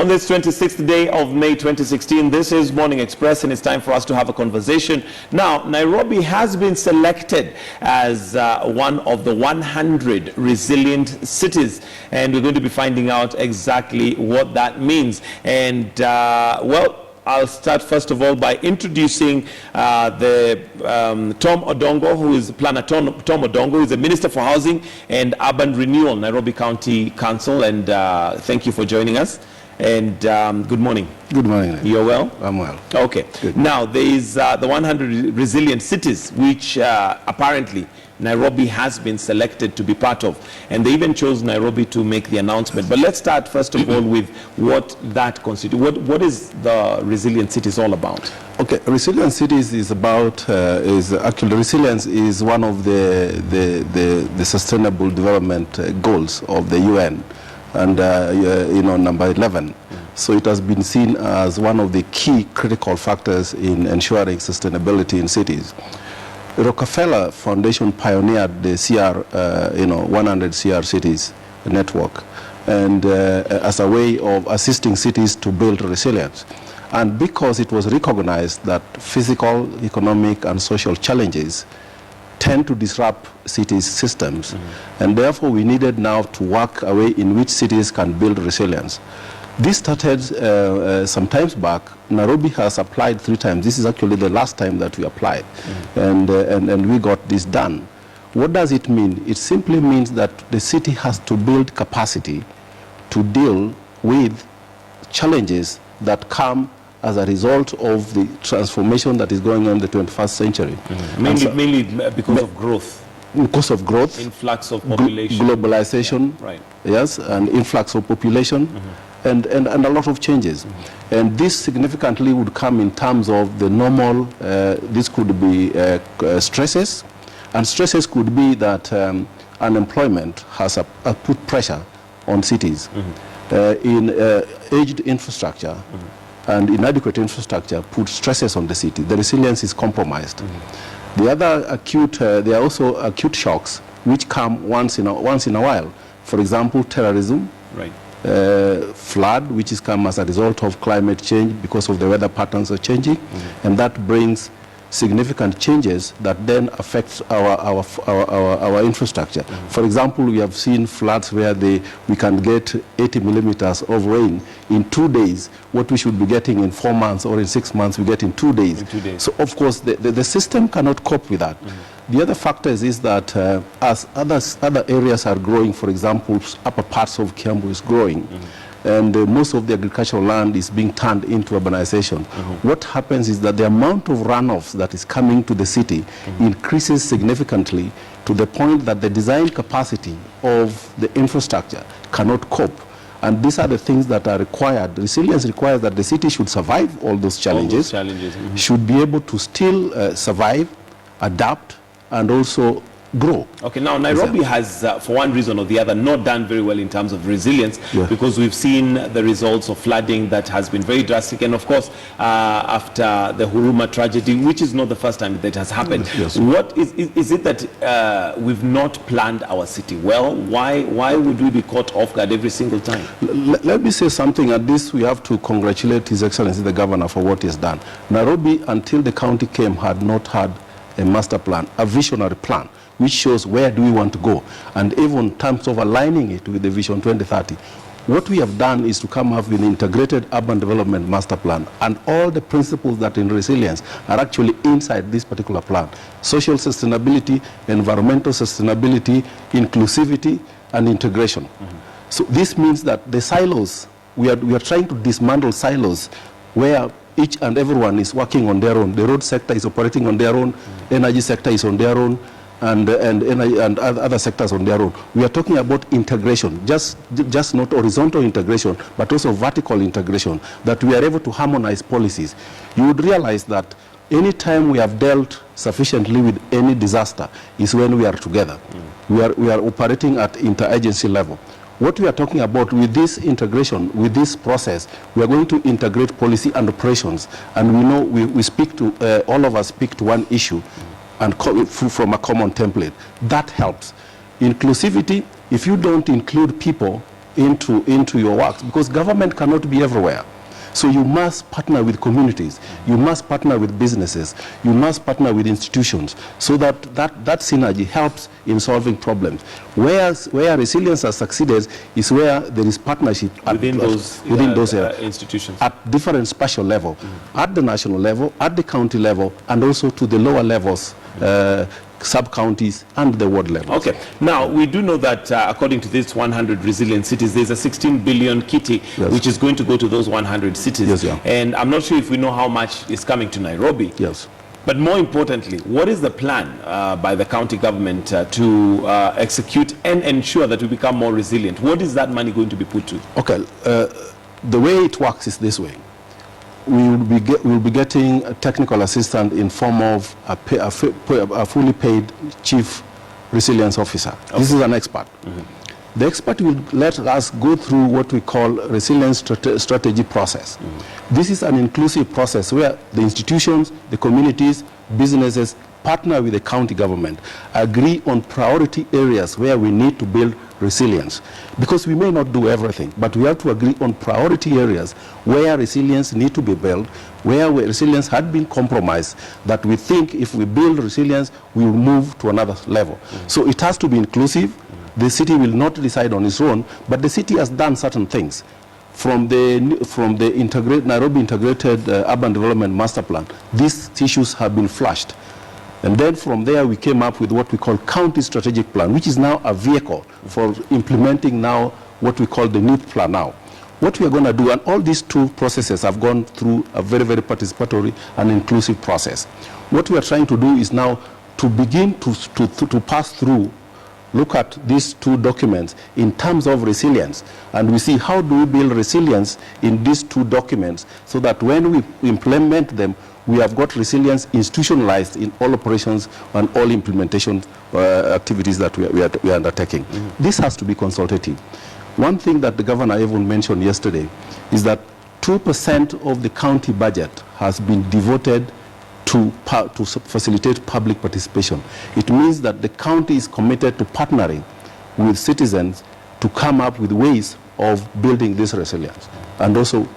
On this 26th day of May 2016, this is Morning Express, and it's time for us to have a conversation. Now, Nairobi has been selected as one of the 100 resilient cities, and we're going to be finding out exactly what that means. And, well, I'll start first of all by introducing Tom Odongo, who is Planner Tom Odongo, who is the Minister for Housing and Urban Renewal, Nairobi County Council, and thank you for joining us. And good morning. Good morning. You're well? I'm well. Okay. Good. Now, there is the 100 resilient cities, which apparently Nairobi has been selected to be part of. And they even chose Nairobi to make the announcement. But let's start, first of all, with what that constitutes. What is the resilient cities all about? Okay, resilient cities is about, resilience is one of the sustainable development goals of the UN. And number 11. So it has been seen as one of the key critical factors in ensuring sustainability in cities. Rockefeller Foundation pioneered the 100 CR cities network, and as a way of assisting cities to build resilience. And because it was recognized that physical, economic, and social challenges tend to disrupt cities' systems, and therefore we needed now to work a way in which cities can build resilience. This started some times back. Nairobi has applied 3 times. This is actually the last time that we applied, and we got this done. What does it mean? It simply means that the city has to build capacity to deal with challenges that come as a result of the transformation that is going on in the 21st century. Mainly because of growth. Because of growth. Influx of population. Globalization. Yeah, right. Yes, and influx of population. And a lot of changes. And this significantly would come in terms of the normal, this could be stresses. And stresses could be that unemployment has put pressure on cities. In aged infrastructure, and inadequate infrastructure put stresses on the city. The resilience is compromised. The other acute, there are also acute shocks which come once in a while. For example, terrorism, right. Flood, which is come as a result of climate change because of the weather patterns are changing, and that brings significant changes that then affect our infrastructure. For example, we have seen floods where we can get 80 millimeters of rain in 2 days. What we should be getting in 4 months or in 6 months, we get in 2 days. So, of course, the system cannot cope with that. The other factor is that as other areas are growing, for example, upper parts of Kiambu is growing, and most of the agricultural land is being turned into urbanization. What happens is that the amount of runoffs that is coming to the city increases significantly to the point that the design capacity of the infrastructure cannot cope. And these are the things that are required. Resilience requires that the city should survive all those challenges, should be able to still survive, adapt, and also grow. Okay, now Nairobi has, for one reason or the other, not done very well in terms of resilience, because we've seen the results of flooding that has been very drastic, and of course, after the Huruma tragedy, which is not the first time that has happened. What is it that we've not planned our city well? Why would we be caught off guard every single time? Let me say something. At this, we have to congratulate His Excellency the Governor for what he has done. Nairobi, until the county came, had not had a master plan, a visionary plan, which shows where do we want to go, and even in terms of aligning it with the Vision 2030. What we have done is to come up with an integrated urban development master plan, and all the principles that in resilience are actually inside this particular plan. Social sustainability, environmental sustainability, inclusivity, and integration. So this means that the silos, we are trying to dismantle silos where each and everyone is working on their own. The road sector is operating on their own, energy sector is on their own, and other sectors on their own. We are talking about integration, just not horizontal integration, but also vertical integration, that we are able to harmonize policies. You would realize that any time we have dealt sufficiently with any disaster is when we are together. We are operating at interagency level. What we are talking about with this integration, with this process, we are going to integrate policy and operations. And we know we speak to, all of us speak to one issue and from a common template. That helps. Inclusivity, if you don't include people, into your works, because government cannot be everywhere. So you must partner with communities, you must partner with businesses, you must partner with institutions, so that synergy helps in solving problems. Where resilience has succeeded is where there is partnership within those institutions at different spatial level, at the national level, at the county level, and also to the lower levels, sub-counties and the ward level. Okay. Now, we do know that according to this 100 resilient cities, there's a 16 billion kitty, yes, which is going to go to those 100 cities. Yes, yeah. And I'm not sure if we know how much is coming to Nairobi. Yes. But more importantly, what is the plan by the county government to execute and ensure that we become more resilient? What is that money going to be put to? Okay. The way it works is this way. We will be getting a technical assistant in form of a fully paid chief resilience officer. Okay. This is an expert. The expert will let us go through what we call resilience strategy process. This is an inclusive process where the institutions, the communities, businesses partner with the county government, agree on priority areas where we need to build resilience. Because we may not do everything, but we have to agree on priority areas where resilience need to be built, where resilience had been compromised, that we think if we build resilience, we will move to another level. So it has to be inclusive. The city will not decide on its own, but the city has done certain things. From the Nairobi Integrated Urban Development Master Plan, these issues have been flashed. And then from there, we came up with what we call County Strategic Plan, which is now a vehicle for implementing now what we call the NEEP plan now. What we are going to do, and all these two processes have gone through a very, very participatory and inclusive process. What we are trying to do is now to begin to pass through, look at these two documents in terms of resilience, and we see how do we build resilience in these two documents so that when we implement them, we have got resilience institutionalized in all operations and all implementation activities that we are undertaking. This has to be consultative. One thing that the governor even mentioned yesterday is that 2% of the county budget has been devoted to facilitate public participation. It means that the county is committed to partnering with citizens to come up with ways of building this resilience and also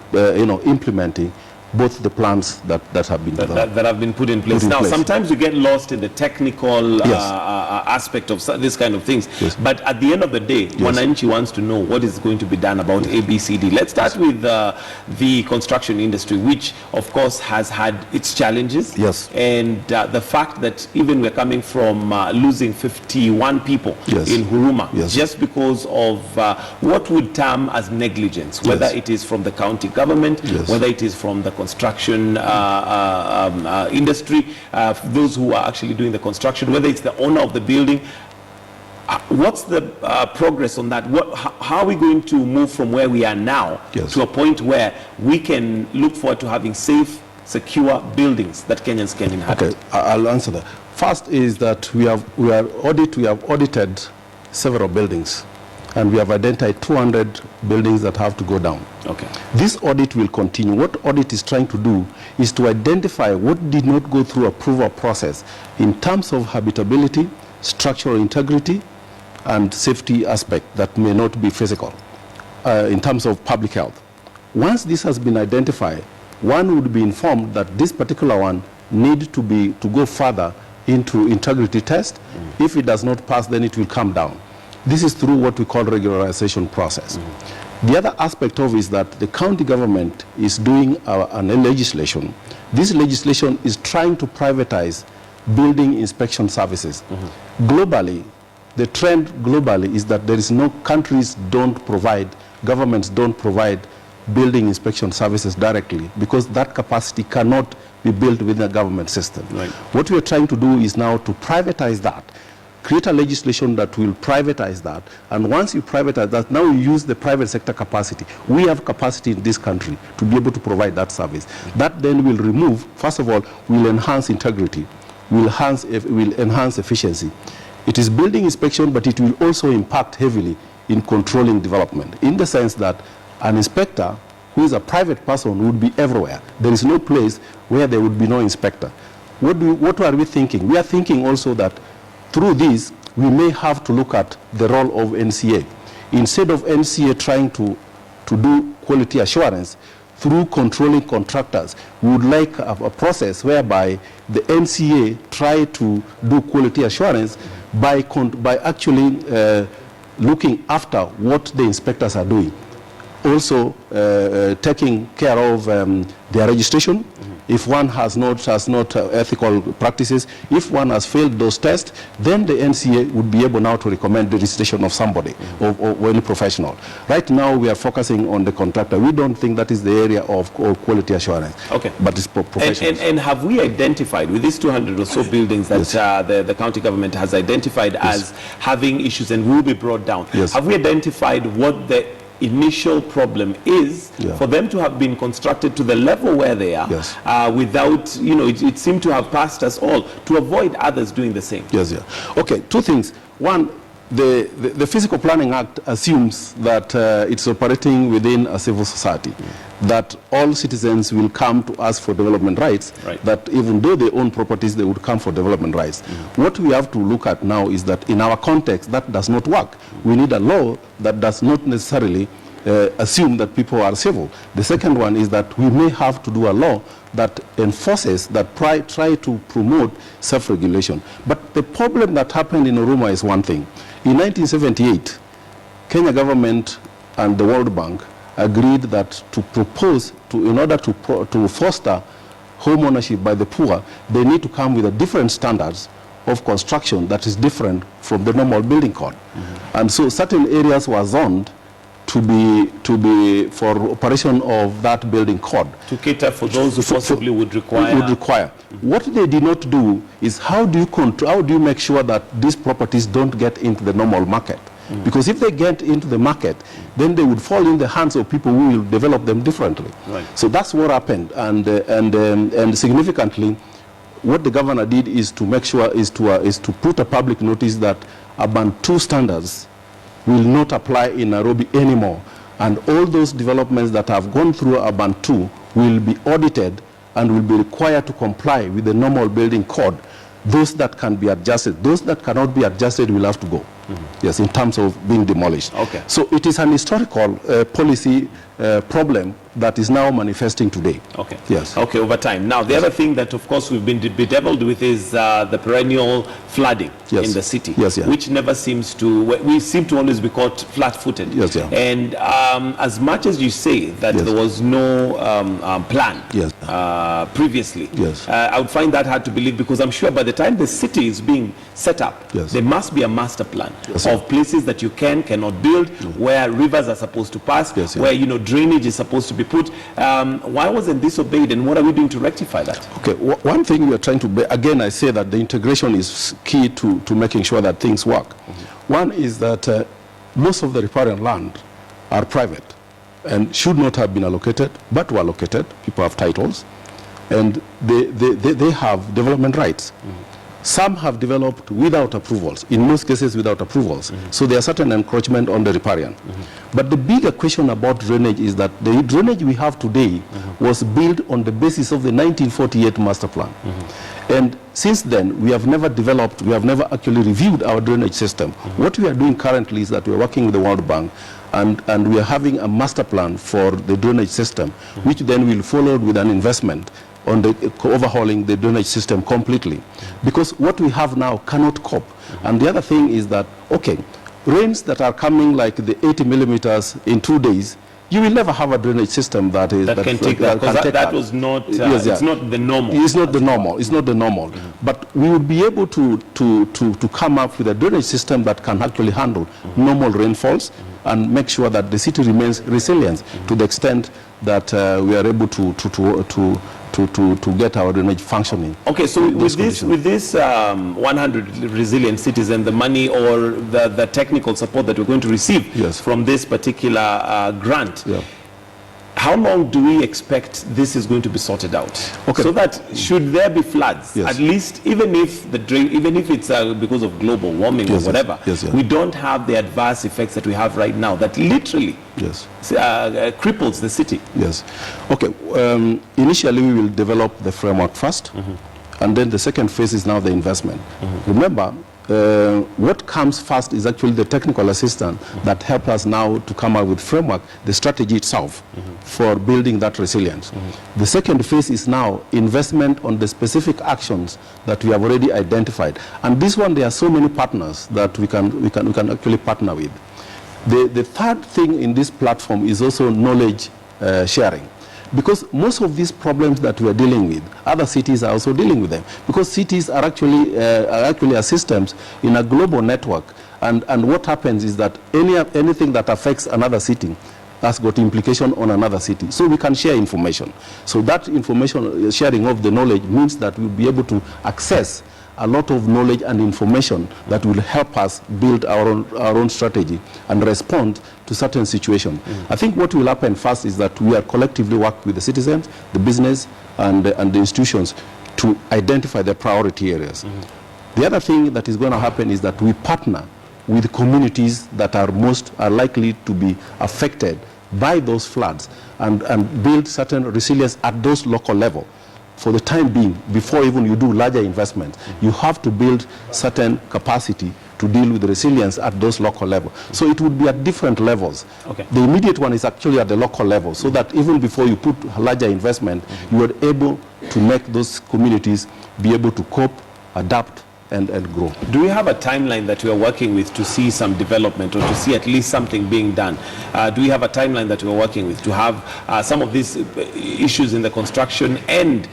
implementing both the plans that have been that have been put in place. Now, sometimes you get lost in the technical aspect of this kind of things. Yes. But at the end of the day, Mwananchi wants to know what is going to be done about ABCD. Let's start with the construction industry, which of course has had its challenges. Yes. And the fact that even we're coming from losing 51 people in Huruma just because of what would term as negligence, whether it is from the county government, whether it is from the construction industry, those who are actually doing the construction, whether it's the owner of the building. What's the progress on that? How are we going to move from where we are now to a point where we can look forward to having safe, secure buildings that Kenyans can inhabit? Okay, I'll answer that. First is that we have audited several buildings, and we have identified 200 buildings that have to go down. Okay. This audit will continue. What audit is trying to do is to identify what did not go through approval process in terms of habitability, structural integrity, and safety aspect that may not be physical in terms of public health. Once this has been identified, one would be informed that this particular one needs to go further into integrity test. If it does not pass, then it will come down. This is through what we call regularization process. The other aspect of it is that the county government is doing a legislation. This legislation is trying to privatize building inspection services. Globally, the trend globally is that there is no governments don't provide building inspection services directly because that capacity cannot be built within a government system. Right. What we are trying to do is now to privatize that. Create a legislation that will privatize that, and once you privatize that, now you use the private sector capacity. We have capacity in this country to be able to provide that service. That then will remove, first of all, will enhance integrity, will enhance efficiency. It is building inspection, but it will also impact heavily in controlling development, in the sense that an inspector who is a private person would be everywhere. There is no place where there would be no inspector. What are we thinking? We are thinking also that through this, we may have to look at the role of NCA. instead of NCA trying to do quality assurance through controlling contractors, we would like a process whereby the NCA try to do quality assurance by actually looking after what the inspectors are doing. Also taking care of their registration. If one has not ethical practices, if one has failed those tests, then the NCA would be able now to recommend the registration of somebody or any professional. Right now we are focusing on the contractor. We don't think that is the area of quality assurance. Okay. But it's professionals. And have we identified with these 200 or so buildings that the county government has identified as having issues and will be brought down? Yes. Have we identified what the initial problem is for them to have been constructed to the level where they are without, it seemed to have passed us all to avoid others doing the same? Yes, yeah. Okay, two things. One, the Physical Planning Act assumes that it's operating within a civil society, that all citizens will come to ask for development rights, that even though they own properties, they would come for development rights. What we have to look at now is that in our context, that does not work. We need a law that does not necessarily assume that people are civil. The second one is that we may have to do a law that enforces, that try to promote self-regulation. But the problem that happened in Oruma is one thing. In 1978, Kenya government and the World Bank agreed that in order to foster home ownership by the poor, they need to come with a different standards of construction that is different from the normal building code. And so certain areas were zoned to be for operation of that building code. To cater for those who possibly would require. What they did not do is how do you make sure that these properties don't get into the normal market? Because if they get into the market, then they would fall in the hands of people who will develop them differently. So that's what happened, and significantly, what the governor did is to make sure is to put a public notice that Urban 2 standards will not apply in Nairobi anymore, and all those developments that have gone through Urban 2 will be audited and will be required to comply with the normal building code. Those that can be adjusted, those that cannot be adjusted will have to go. Yes, in terms of being demolished. Okay. So it is an historical policy problem that is now manifesting today. Okay. Yes. Okay, over time. Now, the other thing that, of course, we've been bedeviled with is the perennial flooding in the city, which never seems to, we seem to always be caught flat-footed. Yes, and as much as you say that there was no plan previously, I would find that hard to believe, because I'm sure by the time the city is being set up, there must be a master plan of places that you cannot build, where rivers are supposed to pass, where drainage is supposed to be put. Why wasn't this obeyed, and what are we doing to rectify that? Okay, one thing we are trying to, again I say that the integration is key to making sure that things work. One is that most of the riparian land are private and should not have been allocated, but were allocated. People have titles, and they have development rights. Some have developed without approvals, in most cases without approvals. So there are certain encroachment on the riparian. But the bigger question about drainage is that the drainage we have today was built on the basis of the 1948 master plan. And since then, we have never developed, we have never actually reviewed our drainage system. What we are doing currently is that we are working with the World Bank, and we are having a master plan for the drainage system, which then will follow with an investment on the overhauling the drainage system completely, because what we have now cannot cope. And the other thing is that, okay, rains that are coming like the 80 millimeters in 2 days, you will never have a drainage system that can take that, because that was not it's not the normal. It's not the normal. It's not the normal. But we would be able to come up with a drainage system that can actually handle normal rainfalls and make sure that the city remains resilient to the extent that we are able to get our drainage functioning. Okay, so with this 100 resilient cities and the money or the technical support that we're going to receive from this particular grant, how long do we expect this is going to be sorted out? Okay. So that should there be floods, at least, even if it's because of global warming or whatever, we don't have the adverse effects that we have right now that literally cripples the city. Yes. Okay. Initially, we will develop the framework first, and then the second phase is now the investment. Remember, what comes first is actually the technical assistance that help us now to come up with framework, the strategy itself for building that resilience. The second phase is now investment on the specific actions that we have already identified. And this one, there are so many partners that we can actually partner with. The third thing in this platform is also knowledge sharing. Because most of these problems that we are dealing with, other cities are also dealing with them. Because cities are actually systems in a global network. And what happens is that anything that affects another city has got implication on another city. So we can share information. So that information sharing of the knowledge means that we'll be able to access a lot of knowledge and information that will help us build our own strategy and respond to certain situations. I think what will happen first is that we are collectively work with the citizens, the business, and the institutions to identify the priority areas. The other thing that is going to happen is that we partner with communities that are likely to be affected by those floods and build certain resilience at those local level. For the time being, before even you do larger investments, you have to build certain capacity to deal with resilience at those local levels. So it would be at different levels. Okay. The immediate one is actually at the local level, so that even before you put a larger investment, you are able to make those communities be able to cope, adapt, and grow. Do we have a timeline that we are working with to see some development or to see at least something being done? Do we have a timeline that we are working with to have some of these issues in the construction and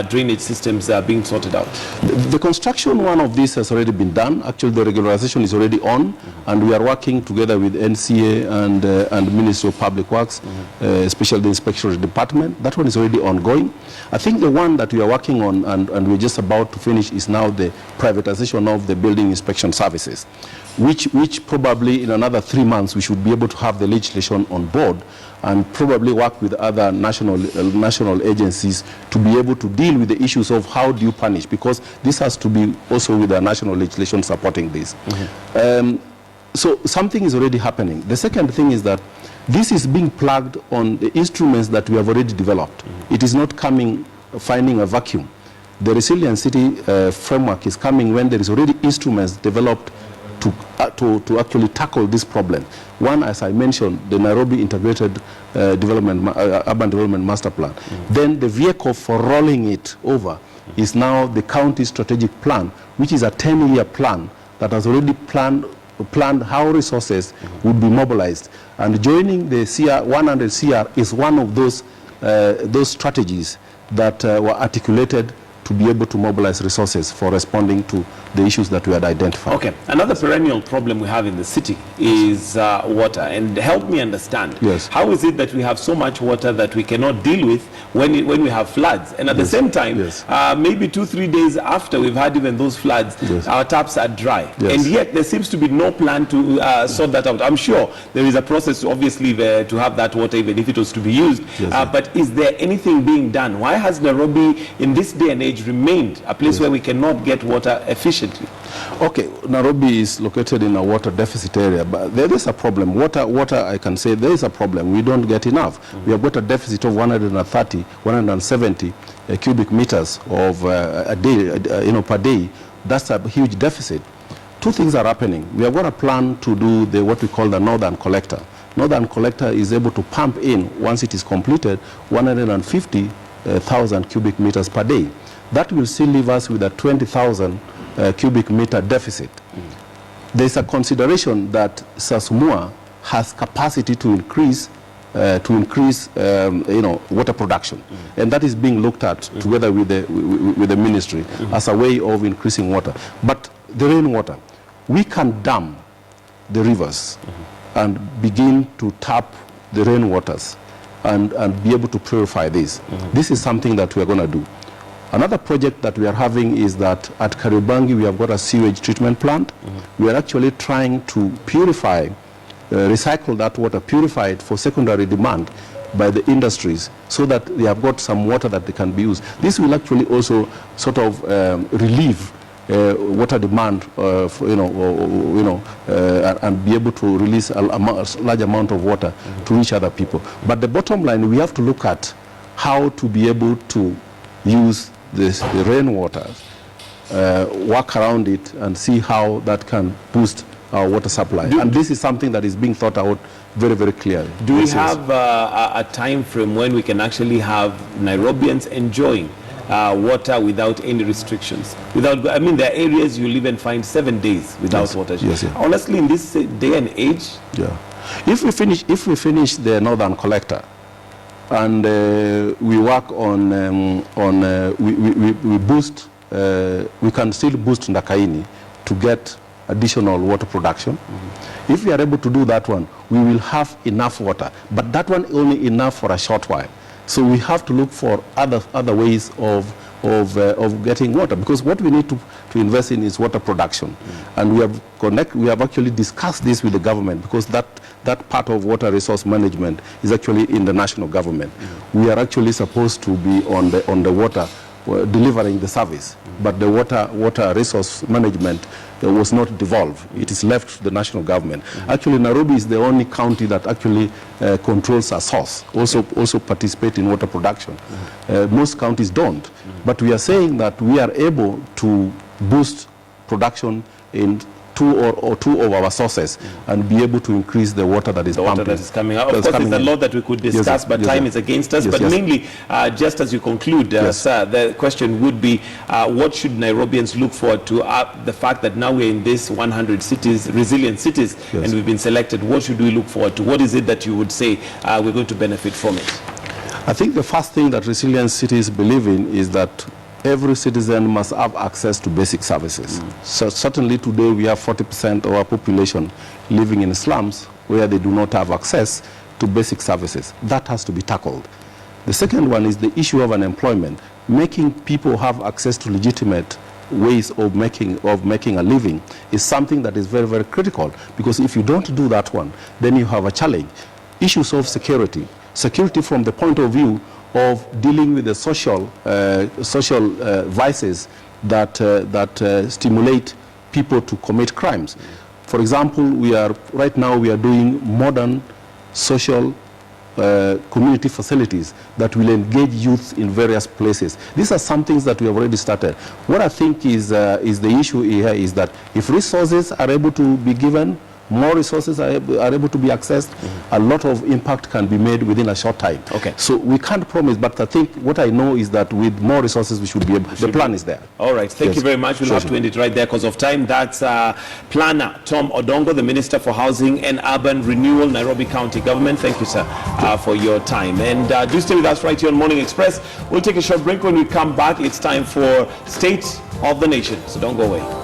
drainage systems being sorted out? The construction one of this has already been done. Actually, the regularization is already on, and we are working together with NCA and Ministry of Public Works, especially the Inspection Department. That one is already ongoing. I think the one that we are working on and we're just about to finish is now the privatization of the building inspection services, which probably in another 3 months we should be able to have the legislation on board and probably work with other national agencies to be able to deal with the issues of how do you punish, because this has to be also with the national legislation supporting this. So something is already happening. The second thing is that this is being plugged on the instruments that we have already developed. It is not finding a vacuum. The Resilient City framework is coming when there is already instruments developed to actually tackle this problem. One, as I mentioned, the Nairobi Integrated Urban Development Master Plan. Then the vehicle for rolling it over is now the county strategic plan, which is a 10-year plan that has already planned how resources would be mobilized. And joining the 100 CR is one of those strategies that were articulated to be able to mobilize resources for responding to the issues that we had identified. Okay. Another perennial problem we have in the city is water. And help me understand. Yes. How is it that we have so much water that we cannot deal with when we have floods? And at the same time, maybe 2-3 days after we've had even those floods, our taps are dry. And yet there seems to be no plan to sort that out. I'm sure there is a process, obviously, to have that water, even if it was to be used. But is there anything being done? Why has Nairobi, in this day and age, remained a place where we cannot get water efficiently? Okay, Nairobi is located in a water deficit area, but there is a problem. Water, I can say there is a problem. We don't get enough. We have got a deficit of 130, 170 cubic meters of a day, per day. That's a huge deficit. Two things are happening. We have got a plan to do what we call the Northern Collector. Northern Collector is able to pump in, once it is completed, 150,000 cubic meters per day. That will still leave us with a 20,000 cubic meter deficit. There's a consideration that Sasumua has capacity to increase water production, and that is being looked at together with the ministry as a way of increasing water. But the rainwater, we can dam the rivers and begin to tap the rainwaters and be able to purify this. This is something that we are going to do. Another project that we are having is that at Kariobangi we have got a sewage treatment plant. We are actually trying to purify, recycle that water, purify it for secondary demand by the industries, so that they have got some water that they can be used. This will actually also sort of relieve water demand, and be able to release a large amount of water to reach other people. But the bottom line, we have to look at how to be able to use the rainwater work around it and see how that can boost our water supply. And this is something that is being thought out very, very clearly. Do we have a time frame when we can actually have Nairobians enjoying water without any restrictions? I mean, there are areas you'll even find 7 days without water. Yes, yeah. Honestly, in this day and age, yeah. If we finish the northern collector, and we work on we boost, we can still boost Ndakaini to get additional water production. If we are able to do that one, we will have enough water, but that one only enough for a short while. So we have to look for other ways of getting water, because what we need to invest in is water production. And we have actually discussed this with the government, because that part of water resource management is actually in the national government. We are actually supposed to be on the water delivering the service, but the water resource management was not devolved. It is left to the national government. Actually, Nairobi is the only county that actually controls a source, also participate in water production. Most counties don't. But we are saying that we are able to boost production in two of our sources and be able to increase the water that is pumping. Water that is coming out. Of course, there's a lot that we could discuss, but time is against us. But mainly, just as you conclude, sir, the question would be, what should Nairobians look forward to? The fact that now we're in this 100 cities, resilient cities, and we've been selected. What should we look forward to? What is it that you would say we're going to benefit from it? I think the first thing that resilient cities believe in is that every citizen must have access to basic services. So certainly today we have 40% of our population living in slums where they do not have access to basic services. That has to be tackled. The second one is the issue of unemployment. Making people have access to legitimate ways of making a living is something that is very, very critical, because if you don't do that one, then you have a challenge. Issues of security from the point of view of dealing with the social vices that stimulate people to commit crimes. For example, right now we are doing modern social community facilities that will engage youth in various places. These are some things that we have already started. What I think is the issue here is that if resources are able to be given, more resources are able to be accessed, a lot of impact can be made within a short time. Okay. So we can't promise, but I think what I know is that with more resources we should be able, the plan is there. All right, thank you very much. We'll have to end it right there because of time. That's Planner Tom Odongo, the Minister for Housing and Urban Renewal, Nairobi County Government. Thank you, sir, for your time. And do stay with us right here on Morning Express. We'll take a short break. When we come back, it's time for State of the Nation. So don't go away.